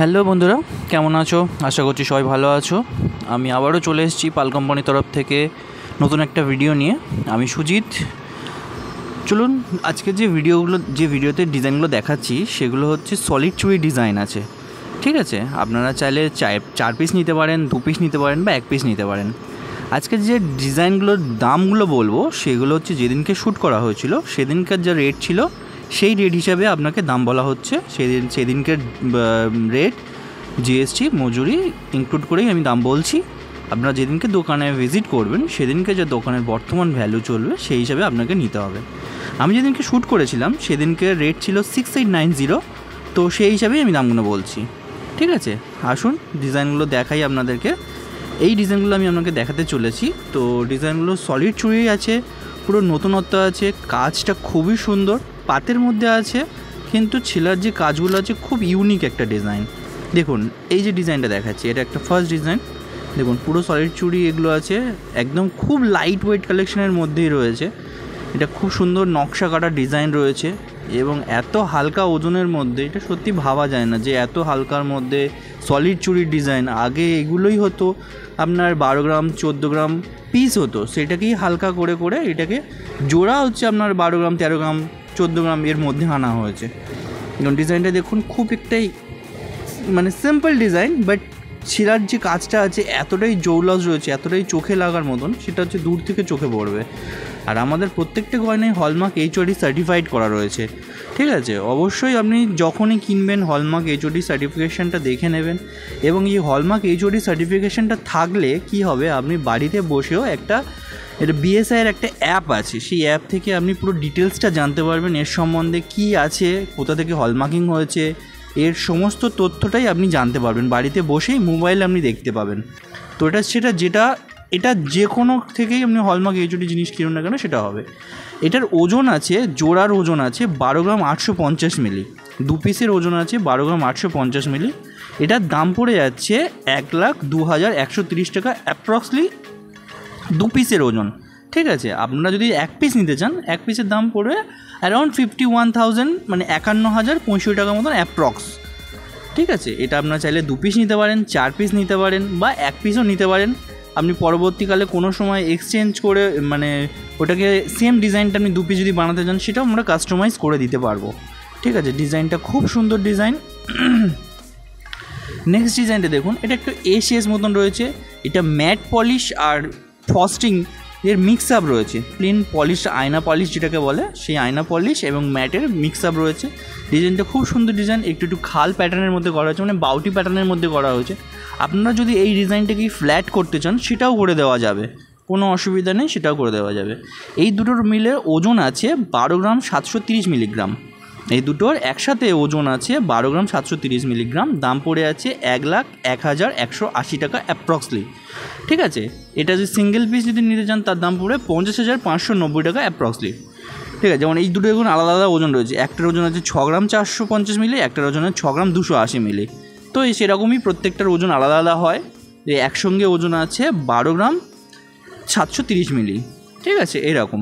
Hello বন্ধুরা, কেমন আছো? আশা করছি সবাই ভালো আছো। আমি আবারও চলে এসেছি পাল কোম্পানির তরফ থেকে নতুন একটা ভিডিও নিয়ে। আমি সুজিত। চলুন, আজকে যে ভিডিওতে ডিজাইনগুলো দেখাচ্ছি সেগুলো হচ্ছে সলিড চুড়ি ডিজাইন আছে। ঠিক আছে, আপনারা চাইলে 4 পিস নিতে পারেন, 2 পিস নিতে পারেন বা 1 পিস নিতে পারেন। আজকে যে ডিজাইনগুলোর দামগুলো বলবো সেগুলো হচ্ছে যেদিনকে শ্যুট করা হয়েছিল সেদিনকার যা রেট ছিল সেই রেট হিসাবে আপনাকে দাম বলা হচ্ছে। সেদিনকার রেট জিএসটি মজুরি ইনক্লুড করেই আমি দাম বলছি। আপনারা যেদিনকে দোকানে ভিজিট করবেন সেদিনকে যে দোকানের বর্তমান ভ্যালু চলবে সেই হিসাবে আপনাকে নিতে হবে। আমি যেদিনকে শ্যুট করেছিলাম সেদিনকে রেট ছিল 6890, তো সেই হিসাবেই আমি দামগুলো বলছি। ঠিক আছে, আসুন ডিজাইনগুলো দেখাই আপনাদেরকে। এই ডিজাইনগুলো আমি আপনাকে দেখাতে চলেছি। তো ডিজাইনগুলো সলিড চুড়ি আছে, পুরো নতুনত্ব আছে, কাজটা খুবই সুন্দর, পাতের মধ্যে আছে, কিন্তু ছেলার যে কাজগুলো আছে খুব ইউনিক একটা ডিজাইন। দেখুন এই যে ডিজাইনটা দেখাচ্ছি, এটা একটা ফার্স্ট ডিজাইন। দেখুন পুরো সলিড চুড়ি এগুলো আছে, একদম খুব লাইট ওয়েট কালেকশনের মধ্যেই রয়েছে। এটা খুব সুন্দর নকশা কাটা ডিজাইন রয়েছে এবং এত হালকা ওজনের মধ্যে এটা সত্যি ভাবা যায় না যে এত হালকার মধ্যে সলিড চুড়ির ডিজাইন। আগে এগুলোই হতো আপনার 12 গ্রাম 14 গ্রাম পিস হতো, সেটাকেই হালকা করে করে এটাকে জোড়া হচ্ছে আপনার 12 গ্রাম 13 গ্রাম 14 গ্রাম এর মধ্যে আনা হয়েছে। এবং ডিজাইনটা দেখুন, খুব একটাই মানে সিম্পল ডিজাইন, বাট শিরার যে কাজটা আছে এতটাই জৌলস রয়েছে, এতটাই চোখে লাগার মতন, সেটা হচ্ছে দূর থেকে চোখে পড়বে। আর আমাদের প্রত্যেকটা গয়নায় হলমার্ক HOD সার্টিফাইড করা রয়েছে। ঠিক আছে, অবশ্যই আপনি যখনই কিনবেন হলমার্ক HOD সার্টিফিকেশানটা দেখে নেবেন। এবং এই হলমার্ক HOD সার্টিফিকেশানটা থাকলে কি হবে, আপনি বাড়িতে বসেও এটা BSI এর একটা অ্যাপ আছে, সেই অ্যাপ থেকে আপনি পুরো ডিটেলসটা জানতে পারবেন, এর সম্বন্ধে কি আছে, কোথা থেকে হলমার্কিং হয়েছে, এর সমস্ত তথ্যটাই আপনি জানতে পারবেন। বাড়িতে বসেই মোবাইলে আপনি দেখতে পাবেন। তো এটা যে কোনো থেকেই আপনি হলমার্ক HOD জিনিস কিনুন না কেন সেটা হবে। এটার ওজন আছে, জোড়ার ওজন আছে 12 গ্রাম 850 মিলি, 2 পিসের ওজন আছে 12 গ্রাম 850 মিলি। এটার দাম পড়ে যাচ্ছে 1,02,130 টাকা অ্যাপ্রক্সলি 2 পিসের ওজন। ঠিক আছে, আপনারা যদি 1 পিস নিতে চান, 1 পিসের দাম পড়বে অ্যারাউন্ড 51,000, মানে 51,065 টাকার মতন অ্যাপ্রক্স। ঠিক আছে, এটা আপনারা চাইলে 2 পিস নিতে পারেন, 4 পিস নিতে পারেন বা 1 পিসও নিতে পারেন। আপনি পরবর্তীকালে কোনো সময় এক্সচেঞ্জ করে মানে ওটাকে সেম ডিজাইনটা আপনি 2 পিস যদি বানাতে চান সেটাও আমরা কাস্টমাইজ করে দিতে পারবো। ঠিক আছে, ডিজাইনটা খুব সুন্দর ডিজাইন। নেক্সট ডিজাইনটা দেখুন, এটা একটু এস মতন রয়েছে। এটা ম্যাট পলিশ আর ফ্রস্টিং এর মিক্স আপ রয়েছে। প্লেন পলিশ, আয়না পলিশ যেটাকে বলে, সেই আয়না পলিশ এবং ম্যাটের মিক্স আপ রয়েছে। ডিজাইনটা খুব সুন্দর ডিজাইন, একটু খাল প্যাটার্নের মধ্যে করা হয়েছে, মানে বাউটি প্যাটার্নের মধ্যে করা হয়েছে। আপনারা যদি এই ডিজাইনটাকে ফ্ল্যাট করতে চান সেটাও করে দেওয়া যাবে, কোনো অসুবিধা নেই, সেটাও করে দেওয়া যাবে। এই দুটোর মিলে ওজন আছে 12 গ্রাম 730 মিলিগ্রাম। এই দুটোর একসাথে ওজন আছে 12 গ্রাম 730 মিলিগ্রাম। দাম পড়ে আছে 1,01,180 টাকা অ্যাপ্রক্সলি। ঠিক আছে, এটা যদি সিঙ্গেল পিস যদি নিতে চান তার দাম পড়বে 50,590 টাকা অ্যাপ্রক্সলি। ঠিক আছে, যেমন এই দুটো দেখুন আলাদা আলাদা ওজন রয়েছে। একটার ওজন আছে 6 গ্রাম 450 মিলি, একটার ওজন আছে 6 গ্রাম 280 মিলি। তো এই সেরকমই প্রত্যেকটার ওজন আলাদা আলাদা হয়। যে একসঙ্গে ওজন আছে 12 গ্রাম 730 মিলি। ঠিক আছে, এরকম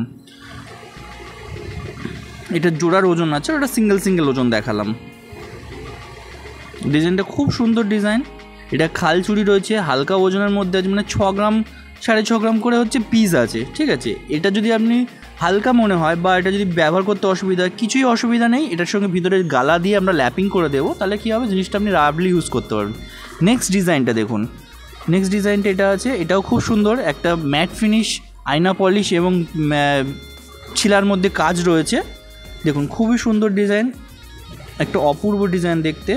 এটা জোড়ার ওজন আছে, ওটা সিঙ্গেল ওজন দেখালাম। ডিজাইনটা খুব সুন্দর ডিজাইন। এটা খাল চুড়ি রয়েছে, হালকা ওজনের মধ্যে আছে, মানে 6 গ্রাম 6.5 গ্রাম করে হচ্ছে পিস আছে। ঠিক আছে, এটা যদি আপনি হালকা মনে হয় বা এটা যদি ব্যবহার করতে অসুবিধা, কিছুই অসুবিধা নেই। এটার সঙ্গে ভিতরে গালা দিয়ে আমরা ল্যাপিং করে দেবো, তাহলে কী হবে, জিনিসটা আপনি রাফলি ইউজ করতে পারবেন। নেক্সট ডিজাইনটা দেখুন, নেক্সট ডিজাইনটা এটা আছে, এটাও খুব সুন্দর। একটা ম্যাট ফিনিশ, আয়না পলিশ এবং ছিলার মধ্যে কাজ রয়েছে। দেখুন খুবই সুন্দর ডিজাইন, একটা অপূর্ব ডিজাইন দেখতে।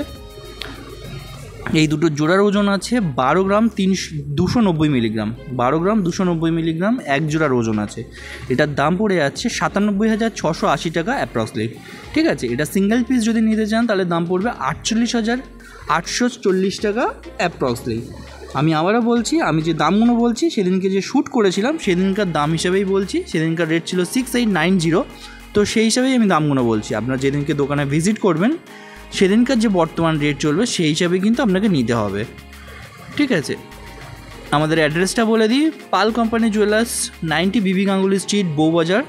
এই দুটো জোড়ার ওজন আছে 12 গ্রাম 290 মিলিগ্রাম, 12 গ্রাম 290 মিলিগ্রাম এক জোড়ার ওজন আছে। এটার দাম পড়ে যাচ্ছে 97,680 টাকা অ্যাপ্রক্সলি। ঠিক আছে, এটা সিঙ্গেল পিস যদি নিতে চান তাহলে দাম পড়বে 48,840 টাকা অ্যাপ্রক্সলি। আমি আবারও বলছি, আমি যে দামগুলো বলছি সেদিনকে যে শ্যুট করেছিলাম সেদিনকার দাম হিসেবেই বলছি। সেদিনকার রেট ছিল 6890, তো সেই হিসাবেই আমি দামগুলো বলছি। আপনারা যেদিনকে দোকানে ভিজিট করবেন সেদিনকার যে বর্তমান রেট চলবে সেই হিসাবে কিন্তু আপনাকে নিতে হবে। ঠিক আছে, আমাদের অ্যাড্রেসটা বলে দিই, পাল কোম্পানি জুয়েলার্স, 90 বিবি গাঙ্গুলি স্ট্রিট, বউবাজার,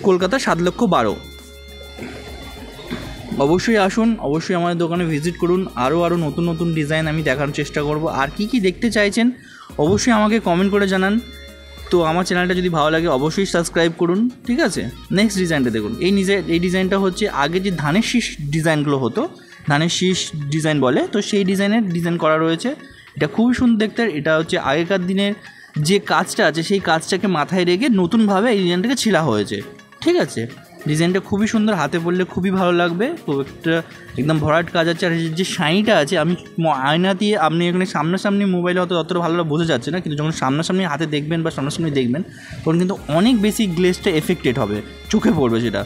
কলকাতা 7,12,000। অবশ্যই আসুন, অবশ্যই আমাদের দোকানে ভিজিট করুন। আরও নতুন নতুন ডিজাইন আমি দেখার চেষ্টা করব। আর কি দেখতে চাইছেন অবশ্যই আমাকে কমেন্ট করে জানান। তো আমার চ্যানেলটা যদি ভালো লাগে অবশ্যই সাবস্ক্রাইব করুন, ঠিক আছে। নেক্সট ডিজাইনটা দেখুন। এই ডিজাইনটা হচ্ছে আগে যে ধানের শীষ ডিজাইনগুলো হতো, ধানের শীষ ডিজাইন বলে, তো সেই ডিজাইন করা রয়েছে। এটা খুবই সুন্দর দেখতে। এটা হচ্ছে আগেকার দিনের যে কাজটা আছে সেই কাজটাকে মাথায় রেখে নতুনভাবে এই ডিজাইনটাকে ছিলা হয়েছে, ঠিক আছে। ডিজাইনটা খুবই সুন্দর, হাতে পরলে খুবই ভালো লাগবে। তো একটা একদম ভরাট কাজ আছে। আর যে শাইনিটা আছে, আমি আয়না দিয়ে আপনি এখানে সামনাসামনি মোবাইলে হয়তো অতটা ভালো বোঝা যাচ্ছে না, কিন্তু যখন সামনাসামনি হাতে দেখবেন বা সামনাসামনি দেখবেন তখন কিন্তু অনেক বেশি গ্লেজটা এফেক্টেড হবে, চোখে পড়বে। সেটা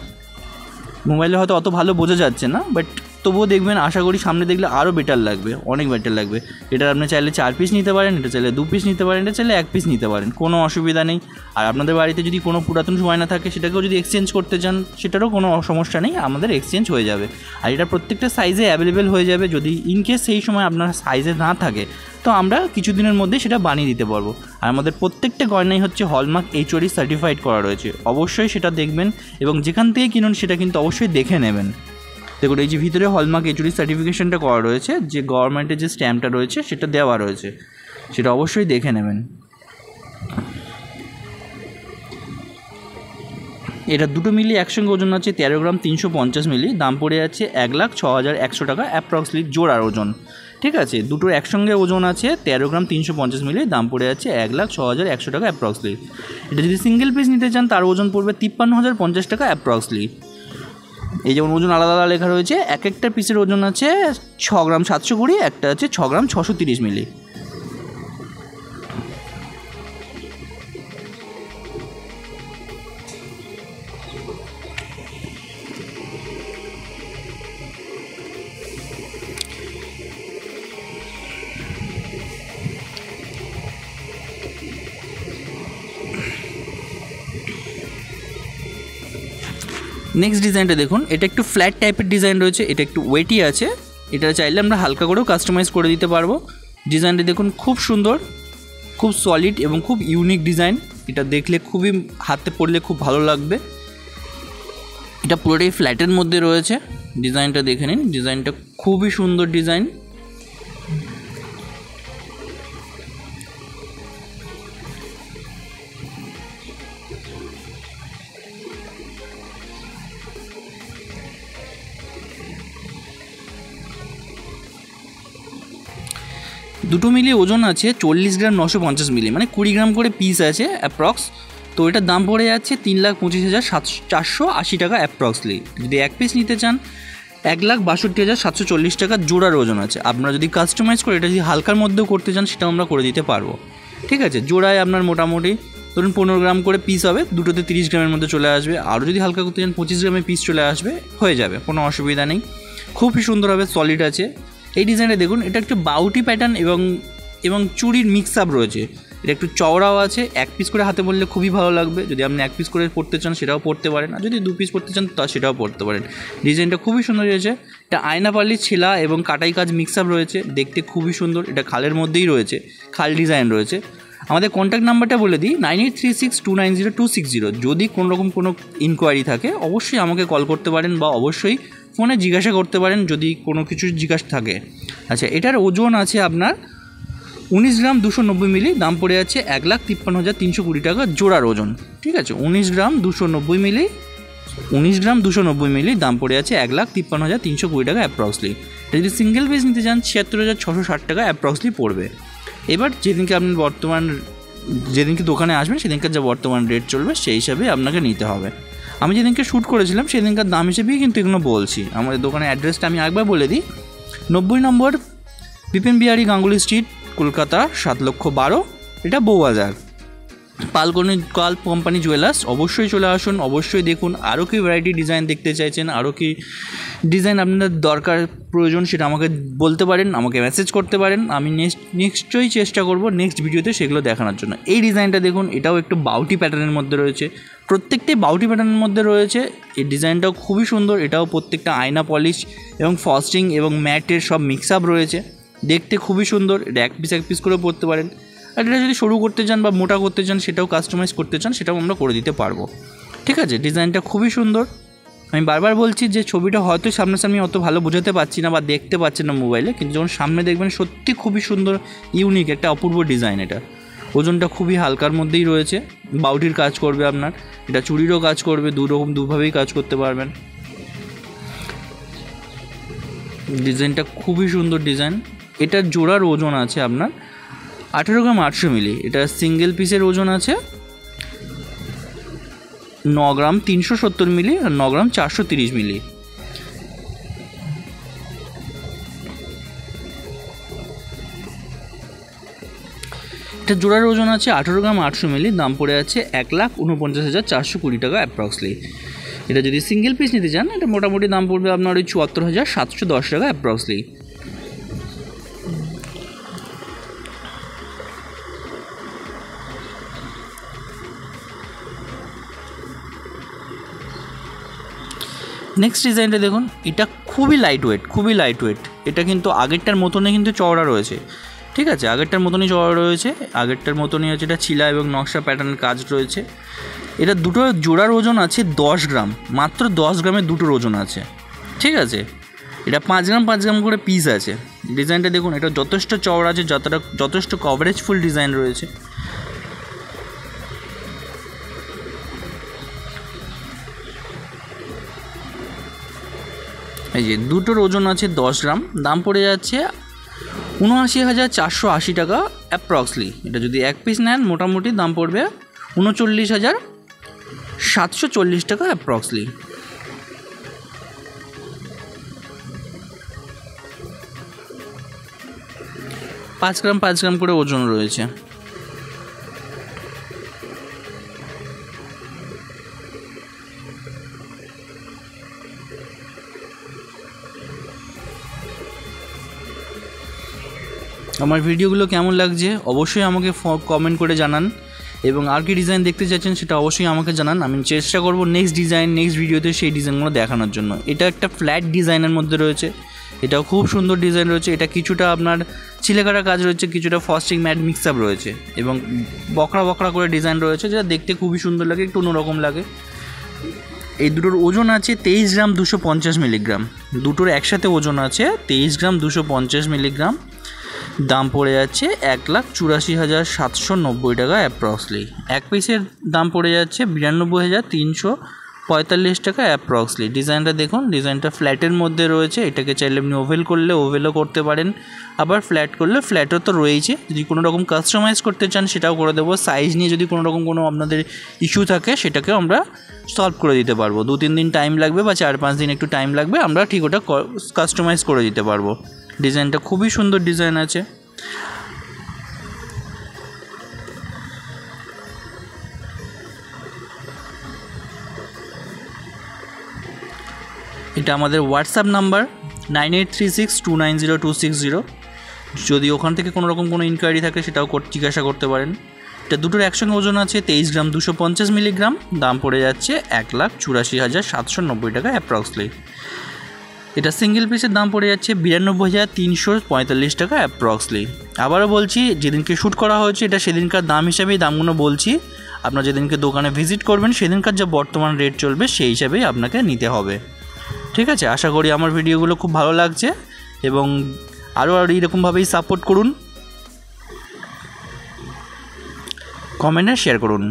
মোবাইলে হয়তো অত ভালো বোঝা যাচ্ছে না, বাট তবুও দেখবেন, আশা করি সামনে দেখলে আরও বেটার লাগবে, অনেক বেটার লাগবে। এটা আপনি চাইলে 4 পিস নিতে পারেন, এটা চাইলে 2 পিস নিতে পারেন, এটা চাইলে 1 পিস নিতে পারেন, কোনো অসুবিধা নেই। আর আপনাদের বাড়িতে যদি কোনো পুরাতন গয়না থাকে সেটাকেও যদি এক্সচেঞ্জ করতে চান সেটারও কোনো সমস্যা নেই, আমাদের এক্সচেঞ্জ হয়ে যাবে। আর এটা প্রত্যেকটা সাইজে অ্যাভেলেবেল হয়ে যাবে। যদি ইনকেস সেই সময় আপনার সাইজে না থাকে তো আমরা কিছুদিনের মধ্যে সেটা বানিয়ে দিতে পারবো। আর আমাদের প্রত্যেকটা গয়নাই হচ্ছে হলমার্ক HOD সার্টিফাইড করা রয়েছে। অবশ্যই সেটা দেখবেন এবং যেখান থেকে কিনুন সেটা কিন্তু অবশ্যই দেখে নেবেন। দেখুন, এই যে ভিতরে হলমার্ক HOD সার্টিফিকেশনটা করা রয়েছে, যে গভর্নমেন্টের যে স্ট্যাম্পটা রয়েছে সেটা দেওয়া রয়েছে, সেটা অবশ্যই দেখে নেবেন। এটা দুটো মিলি একসঙ্গে ওজন আছে 13 গ্রাম 350 মিলি, দাম পড়ে যাচ্ছে 1,06,100 টাকা অ্যাপ্রক্সলি জোড়ার ওজন, ঠিক আছে। দুটো একসঙ্গে ওজন আছে 13 গ্রাম 350 মিলি, দাম পড়ে যাচ্ছে 1,06,100 টাকা অ্যাপ্রক্সলি। এটা যদি সিঙ্গেল পিস নিতে চান তার ওজন পড়বে 53,050 টাকা অ্যাপ্রক্সলি। এই যেমন ওজন আলাদা আলাদা লেখা রয়েছে, এক একটা পিসের ওজন আছে 6 গ্রাম 720, একটা আছে 6 গ্রাম 630 মিলি। নেক্সট ডিজাইনটা দেখুন। এটা একটু ফ্ল্যাট টাইপের ডিজাইন রয়েছে, এটা একটু ওয়েটি আছে। এটা চাইলে আমরা হালকা করেও কাস্টমাইজ করে দিতে পারবো। ডিজাইনটা দেখুন, খুব সুন্দর, খুব সলিড এবং খুব ইউনিক ডিজাইন। এটা দেখলে খুবই, হাতে পড়লে খুব ভালো লাগবে। এটা পুরোটাই ফ্ল্যাটের মধ্যে রয়েছে। ডিজাইনটা দেখে নিন, ডিজাইনটা খুবই সুন্দর ডিজাইন। দুটো মিলিয়ে ওজন আছে 40 গ্রাম 950 মিলি, মানে 20 গ্রাম করে পিস আছে অ্যাপ্রক্স। তো এটার দাম পড়ে যাচ্ছে 3,25,480 টাকা অ্যাপ্রক্সলি। যদি 1 পিস নিতে চান 1,62,740 টাকা জোড়ার ওজন আছে। আপনারা যদি কাস্টমাইজ করে এটা যদি হালকার মধ্যেও করতে চান সেটাও আমরা করে দিতে পারবো, ঠিক আছে। জোড়ায় আপনার মোটামুটি ধরুন 15 গ্রাম করে পিস হবে, দুটোতে 30 গ্রামের মধ্যে চলে আসবে। আরও যদি হালকা করতে চান 25 গ্রামের পিস চলে আসবে, হয়ে যাবে, কোনো অসুবিধা নেই। খুবই সুন্দর হবে, সলিড আছে। এই ডিজাইনটা দেখুন, এটা একটু বাউটি প্যাটার্ন এবং চুড়ির মিক্স আপ রয়েছে। এটা একটু চওড়াও আছে। 1 পিস করে হাতে পরলে খুবই ভালো লাগবে। যদি আপনি 1 পিস করে পরতে চান সেটাও পরতে পারেন, আর যদি 2 পিস পরতে চান তা সেটাও পরতে পারেন। ডিজাইনটা খুবই সুন্দর হয়েছে। এটা আয়না পাল্লি ছেলা এবং কাটাই কাজ মিক্স আপ রয়েছে, দেখতে খুবই সুন্দর। এটা খালের মধ্যেই রয়েছে, খাল ডিজাইন রয়েছে। আমাদের কন্ট্যাক্ট নাম্বারটা বলে দিই, 9836290260। যদি কোনোরকম কোনো ইনকোয়ারি থাকে অবশ্যই আমাকে কল করতে পারেন বা অবশ্যই ফোনে জিজ্ঞাসা করতে পারেন যদি কোনো কিছু জিজ্ঞাসা থাকে। আচ্ছা, এটার ওজন আছে আপনার 19 গ্রাম 290 মিলি, দাম পড়ে যাচ্ছে 1,53,320 টাকা জোড়ার ওজন, ঠিক আছে। 19 গ্রাম 290 মিলি, দাম পড়ে যাচ্ছে 1,53,320 টাকা অ্যাপ্রক্সলি। যদি সিঙ্গেল পিস নিতে চান 76,660 টাকা অ্যাপ্রক্সলি পড়বে। এবার যেদিনকে দোকানে আসবেন সেদিনকার যা বর্তমান রেট চলবে সেই হিসাবে আপনাকে নিতে হবে। আমি যেদিনকে শ্যুট করেছিলাম সেদিনকার দাম হিসেবেই কিন্তু এগুলো বলছি। আমাদের দোকানের অ্যাড্রেসটা আমি একবার বলে দিই, 90 নম্বর বিপিন বিহারী গাঙ্গুলি স্ট্রিট, কলকাতা 7,12,000। এটা বউবাজার, পাল কোম্পানি জুয়েলার্স। অবশ্যই চলে আসুন, অবশ্যই দেখুন। আরও কি ভ্যারাইটি ডিজাইন দেখতে চাইছেন, আরও কি ডিজাইন আপনাদের দরকার প্রয়োজন সেটা আমাকে বলতে পারেন, আমাকে মেসেজ করতে পারেন। আমি নিশ্চয়ই চেষ্টা করব নেক্সট ভিডিওতে সেগুলো দেখানোর জন্য। এই ডিজাইনটা দেখুন, এটাও একটু বাউটি প্যাটার্নের মধ্যে রয়েছে, প্রত্যেকটাই বাউটি প্যাটার্নের মধ্যে রয়েছে। এই ডিজাইনটাও খুবই সুন্দর। এটাও প্রত্যেকটা আয়না পলিশ এবং ফস্টিং এবং ম্যাটের সব মিক্স আপ রয়েছে, দেখতে খুবই সুন্দর। এটা 1 পিস করে পরতে পারেন। আর এটা যদি সরু করতে চান বা মোটা করতে চান, সেটাও কাস্টমাইজ করতে চান, সেটাও আমরা করে দিতে পারবো, ঠিক আছে। ডিজাইনটা খুবই সুন্দর। আমি বারবার বলছি যে ছবিটা হয়তো সামনাসামনি অত ভালো বোঝাতে পারছি না বা দেখতে পাচ্ছি না মোবাইলে, কিন্তু যখন সামনে দেখবেন সত্যি খুবই সুন্দর, ইউনিক একটা অপূর্ব ডিজাইন। এটা ওজনটা খুবই হালকার মধ্যেই রয়েছে, বাউটির কাজ করবে আপনার, এটা চুড়িরও কাজ করবে, দুভাবেই কাজ করতে পারবেন। ডিজাইনটা খুবই সুন্দর ডিজাইন। এটার জোড়ার ওজন আছে আপনার 18 গ্রাম 800 মিলি। এটা সিঙ্গেল পিসের ওজন আছে 9 গ্রাম 370 মিলি আর 9 গ্রাম 430 মিলি। এটা জোড়ার ওজন আছে 18 গ্রাম 800 মিলি, দাম পড়ে আছে 1,49,420 টাকা অ্যাপ্রক্সলি। এটা যদি সিঙ্গেল পিস নিতে চান এটা মোটামুটি দাম পড়বে আপনার ওই 74,710 টাকা অ্যাপ্রক্সলি। নেক্সট ডিজাইনটা দেখুন, এটা খুবই লাইট ওয়েট। এটা কিন্তু আগেরটার মতনই কিন্তু চওড়া রয়েছে, ঠিক আছে, আগেরটার মতনই চওড়া রয়েছে, আগেরটার মতনই হচ্ছে এটা ছিলা এবং নকশা প্যাটার্নের কাজ রয়েছে। এটা দুটো জোড়ার ওজন আছে 10 গ্রাম, মাত্র 10 গ্রামের দুটোর ওজন আছে, ঠিক আছে। এটা 5 গ্রাম করে পিস আছে। ডিজাইনটা দেখুন, এটা যথেষ্ট চওড়া আছে, যথেষ্ট কভারেজফুল ডিজাইন রয়েছে। এই যে দুটোর ওজন আছে 10 গ্রাম, দাম পড়ে যাচ্ছে 79,480 টাকা অ্যাপ্রক্সলি। এটা যদি এক পিস নেন মোটামুটি দাম পড়বে 39,740 টাকা অ্যাপ্রক্সলি। পাঁচ গ্রাম করে ওজন রয়েছে। আমার ভিডিওগুলো কেমন লাগছে অবশ্যই আমাকে কমেন্ট করে জানান, এবং আর কি ডিজাইন দেখতে চাচ্ছেন সেটা অবশ্যই আমাকে জানান। আমি চেষ্টা করব নেক্সট ভিডিওতে সেই ডিজাইনগুলো দেখানোর জন্য। এটা একটা ফ্ল্যাট ডিজাইনের মধ্যে রয়েছে, এটাও খুব সুন্দর ডিজাইন রয়েছে। এটা কিছুটা আপনার ছিলেকাটা কাজ রয়েছে, কিছুটা ফস্টিং ম্যাট মিক্স আপ রয়েছে এবং বকরা করে ডিজাইন রয়েছে, যেটা দেখতে খুবই সুন্দর লাগে, একটু অন্যরকম লাগে। এই দুটোর ওজন আছে 23 গ্রাম 250 মিলিগ্রাম। দুটোর একসাথে ওজন আছে 23 গ্রাম 250 মিলিগ্রাম। দাম পড়ে যাচ্ছে 1,84,790 টাকা অ্যাপ্রক্সলি। এক পিসের দাম পড়ে যাচ্ছে 92,345 টাকা অ্যাপ্রক্সলি। ডিজাইনটা দেখুন, ডিজাইনটা ফ্ল্যাটের মধ্যে রয়েছে। এটাকে চাইলে আপনি ওভেল করলে ওভেলও করতে পারেন, আবার ফ্ল্যাট করলে ফ্ল্যাটও তো রয়েছে। যদি কোনো রকম কাস্টমাইজ করতে চান সেটাও করে দেবো। সাইজ নিয়ে যদি কোনো রকম কোনো আপনাদের ইস্যু থাকে সেটাকেও আমরা সলভ করে দিতে পারবো। 2-3 দিন টাইম লাগবে বা 4-5 দিন একটু টাইম লাগবে, আমরা ঠিক ওটা কাস্টমাইজ করে দিতে পারবো। ডিজাইনটা খুবই সুন্দর ডিজাইন আছে। এটা আমাদের হোয়াটসঅ্যাপ নাম্বার 9836290260। যদি ওখান থেকে কোনো রকম কোনো ইনকোয়ারি থাকে সেটাও জিজ্ঞাসা করতে পারেন। এটা দুটোর একসঙ্গে ওজন আছে 23 গ্রাম 250 মিলিগ্রাম। দাম পড়ে যাচ্ছে 1,84,790 টাকা অ্যাপ্রক্সলি। এটা সিঙ্গেল পিসের দাম পড়ে যাচ্ছে 92,345 টাকা অ্যাপ্রক্সলি। আবারও বলছি, যেদিনকে শ্যুট করা হয়েছে এটা সেদিনকার দাম হিসাবেই দামগুলো বলছি। আপনার যেদিনকে দোকানে ভিজিট করবেন সেদিনকার যা বর্তমান রেট চলবে সেই হিসাবেই আপনাকে নিতে হবে, ঠিক আছে। আশা করি আমার ভিডিওগুলো খুব ভালো লাগছে এবং আরও এইরকমভাবেই সাপোর্ট করুন, কমেন্টে শেয়ার করুন।